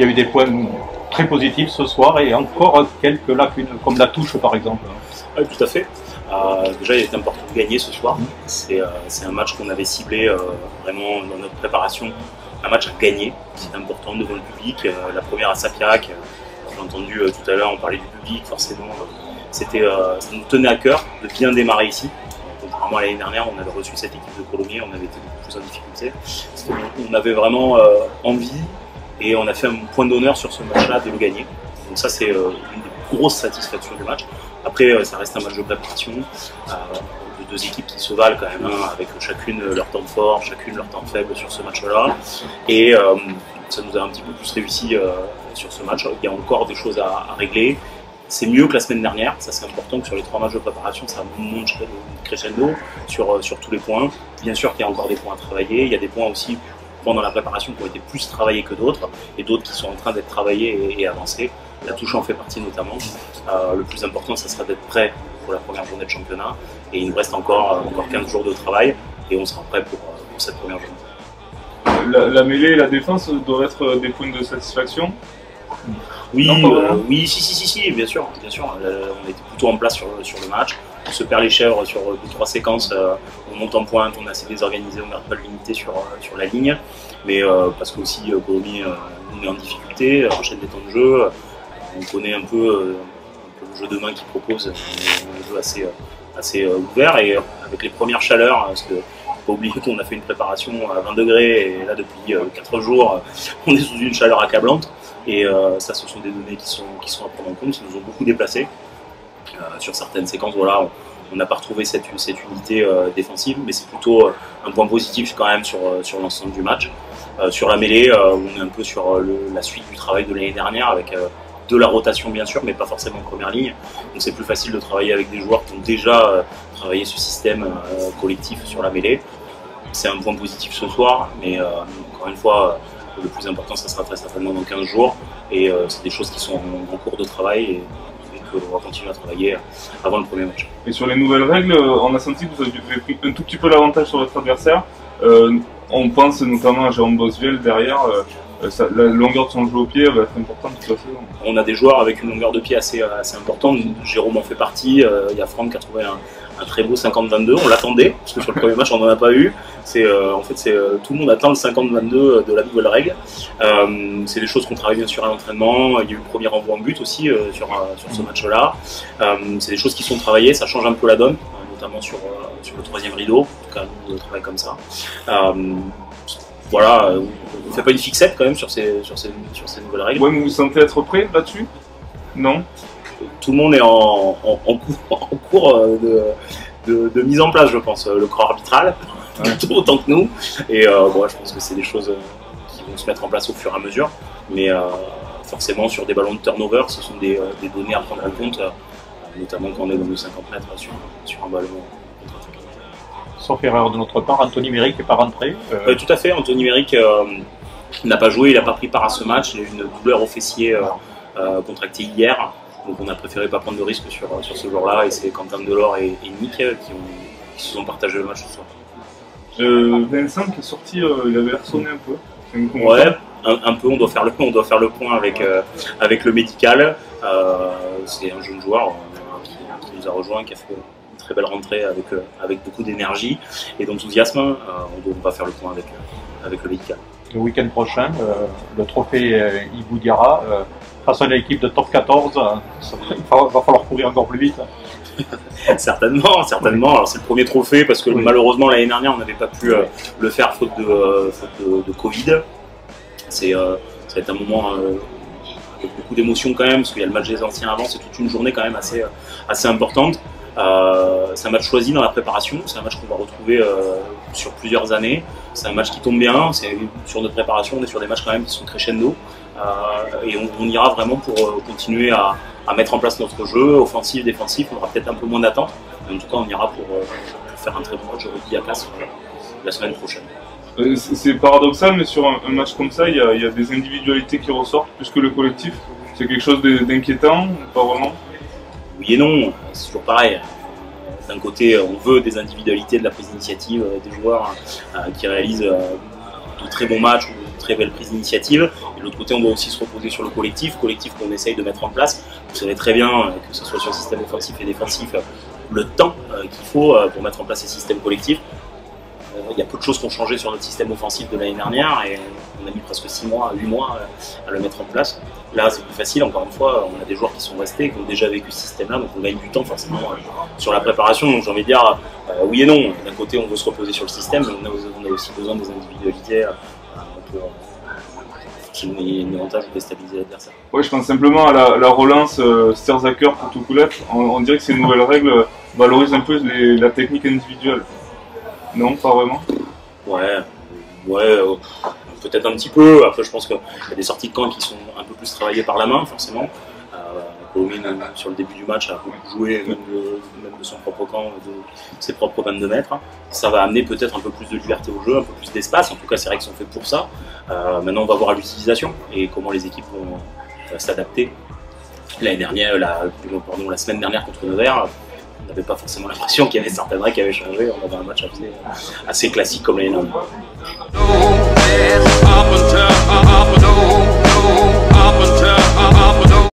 il y a eu des points très positifs ce soir et encore quelques lacunes, comme la touche par exemple. Oui, tout à fait. Déjà, il est important de gagner ce soir. C'est un match qu'on avait ciblé vraiment dans notre préparation. Un match à gagner, c'est important devant le public. La première à Sapiac, j'ai entendu tout à l'heure, on parlait du public, forcément. Ça nous tenait à cœur de bien démarrer ici. Contrairement à l'année dernière, on avait reçu cette équipe de Colomiers, on avait été beaucoup plus en difficulté. On avait vraiment envie et on a fait un point d'honneur sur ce match-là de le gagner. Donc ça, c'est une des grosses satisfactions du match. Après, ça reste un match de préparation, de deux équipes qui se valent quand même, hein, avec chacune leur temps fort, chacune leur temps faible sur ce match-là. Et ça nous a un petit peu plus réussi sur ce match. Il y a encore des choses à régler. C'est mieux que la semaine dernière, ça c'est important que sur les 3 matchs de préparation, ça monte crescendo sur tous les points. Bien sûr qu'il y a encore des points à travailler, il y a des points aussi pendant la préparation qui ont été plus travaillés que d'autres, et d'autres qui sont en train d'être travaillés et avancés. La touche en fait partie notamment. Le plus important, ça sera d'être prêt pour la première journée de championnat, et il nous reste encore 15 jours de travail, et on sera prêt pour cette première journée. La mêlée et la défense doivent être des points de satisfaction? Oui, oui, si, bien sûr. On était plutôt en place sur le match. On se perd les chèvres sur 2-3 séquences, on monte en pointe, on est assez désorganisé, on n'arrive pas de l'unité sur la ligne. Mais parce que aussi Colomiers, on est en difficulté, enchaîne des temps de jeu, on connaît un peu le jeu de main qu'ils proposent, un jeu assez ouvert, et avec les premières chaleurs, parce que faut pas oublier qu'on a fait une préparation à 20 degrés, et là depuis 4 jours, on est sous une chaleur accablante. Et ça, ce sont des données qui sont à prendre en compte, qui nous ont beaucoup déplacés. Sur certaines séquences, voilà, on n'a pas retrouvé cette unité défensive, mais c'est plutôt un point positif quand même sur l'ensemble du match. Sur la mêlée, on est un peu sur la suite du travail de l'année dernière, avec de la rotation bien sûr, mais pas forcément en première ligne. Donc c'est plus facile de travailler avec des joueurs qui ont déjà travaillé ce système collectif sur la mêlée. C'est un point positif ce soir, mais encore une fois, le plus important, ça sera très certainement dans 15 jours. Et c'est des choses qui sont en cours de travail et qu'on va continuer à travailler avant le premier match. Et sur les nouvelles règles, on a senti que vous avez pris un tout petit peu l'avantage sur votre adversaire. On pense notamment à Jérôme Bossuel derrière. La longueur de son jeu au pied va être importante toute la saison. On a des joueurs avec une longueur de pied assez importante. Jérôme en fait partie. Il y a Franck qui a trouvé un très beau 50-22. On l'attendait, parce que sur le premier match, on n'en a pas eu. En fait, tout le monde attend le 50-22 de la nouvelle règle. C'est des choses qu'on travaille bien sûr à l'entraînement. Il y a eu le premier renvoi en but aussi sur ce match-là. C'est des choses qui sont travaillées. Ça change un peu la donne, notamment sur le troisième rideau. En tout cas, nous, on travaille comme ça. Voilà, on ne fait pas une fixette quand même sur ces nouvelles règles. Ouais, mais vous vous sentez être prêt là-dessus? Non? Tout le monde est en cours de mise en place, je pense. Le corps arbitral, plutôt autant que nous. Et bon, je pense que c'est des choses qui vont se mettre en place au fur et à mesure. Mais forcément, sur des ballons de turnover, ce sont des données à prendre en compte, notamment quand on est dans nos 50 mètres sur un ballon. Sauf erreur de notre part, Anthony Méric n'est pas rentré. Tout à fait, Anthony Méric n'a pas joué, il n'a pas pris part à ce match. Il a eu une douleur au fessier contractée hier. Donc on a préféré pas prendre de risque sur ce joueur-là. Et c'est Quentin Delors et Nick qui se sont partagés le match ce soir. Vincent qui est sorti, il avait l'air sonné un peu. Ouais, un peu, on doit faire le point avec le médical. C'est un jeune joueur qui nous a rejoint, qui a fait une très belle rentrée avec beaucoup d'énergie et d'enthousiasme. On va faire le point avec le médical. Le week-end prochain, le trophée Ibou Diarra, face à une équipe de top 14, il va falloir courir encore plus vite. Certainement. Alors c'est le premier trophée parce que malheureusement l'année dernière on n'avait pas pu le faire faute de Covid. Ça va être un moment avec beaucoup d'émotions quand même parce qu'il y a le match des anciens avant, c'est toute une journée quand même assez importante. C'est un match choisi dans la préparation, c'est un match qu'on va retrouver sur plusieurs années. C'est un match qui tombe bien, sur notre préparation, on est sur des matchs quand même qui sont crescendo. Et on ira vraiment pour continuer à mettre en place notre jeu, offensif, défensif. On aura peut-être un peu moins d'attente, mais en tout cas on ira pour faire un très bon match au Diacas la semaine prochaine. C'est paradoxal, mais sur un match comme ça, il y a des individualités qui ressortent plus que le collectif. C'est quelque chose d'inquiétant, pas vraiment? Oui et non, c'est toujours pareil. D'un côté, on veut des individualités, de la prise d'initiative, des joueurs qui réalisent de très bons matchs ou de très belles prises d'initiative. Et de l'autre côté, on doit aussi se reposer sur le collectif qu'on essaye de mettre en place. Vous savez très bien, que ce soit sur le système offensif et défensif, le temps qu'il faut pour mettre en place ces systèmes collectifs. Il y a peu de choses qui ont changé sur notre système offensif de l'année dernière et on a mis presque 6 mois, 8 mois à le mettre en place. Là, c'est plus facile. Encore une fois, on a des joueurs qui sont restés, qui ont déjà vécu ce système-là, donc on gagne du temps forcément sur la préparation. Donc j'ai envie de dire oui et non. D'un côté, on veut se reposer sur le système, mais on a aussi besoin des individualités pour qu'il y ait une avantage de déstabiliser l'adversaire. Ouais, je pense simplement à la relance Sterzaker pour Tukulev. On dirait que ces nouvelles règles valorisent un peu la technique individuelle. Non, pas vraiment. Ouais, peut-être un petit peu. Après, je pense qu'il y a des sorties de camp qui sont un peu plus travaillées par la main, forcément. Colomine, sur le début du match, a beaucoup joué, même de son propre camp, de ses propres 22 mètres. Ça va amener peut-être un peu plus de liberté au jeu, un peu plus d'espace. En tout cas, c'est vrai qu'ils sont faits pour ça. Maintenant, on va voir à l'utilisation et comment les équipes vont s'adapter. La semaine dernière contre Nevers, on n'avait pas forcément l'impression qu'il y avait certaines règles qui avaient changé. On avait un match assez classique comme l'année dernière.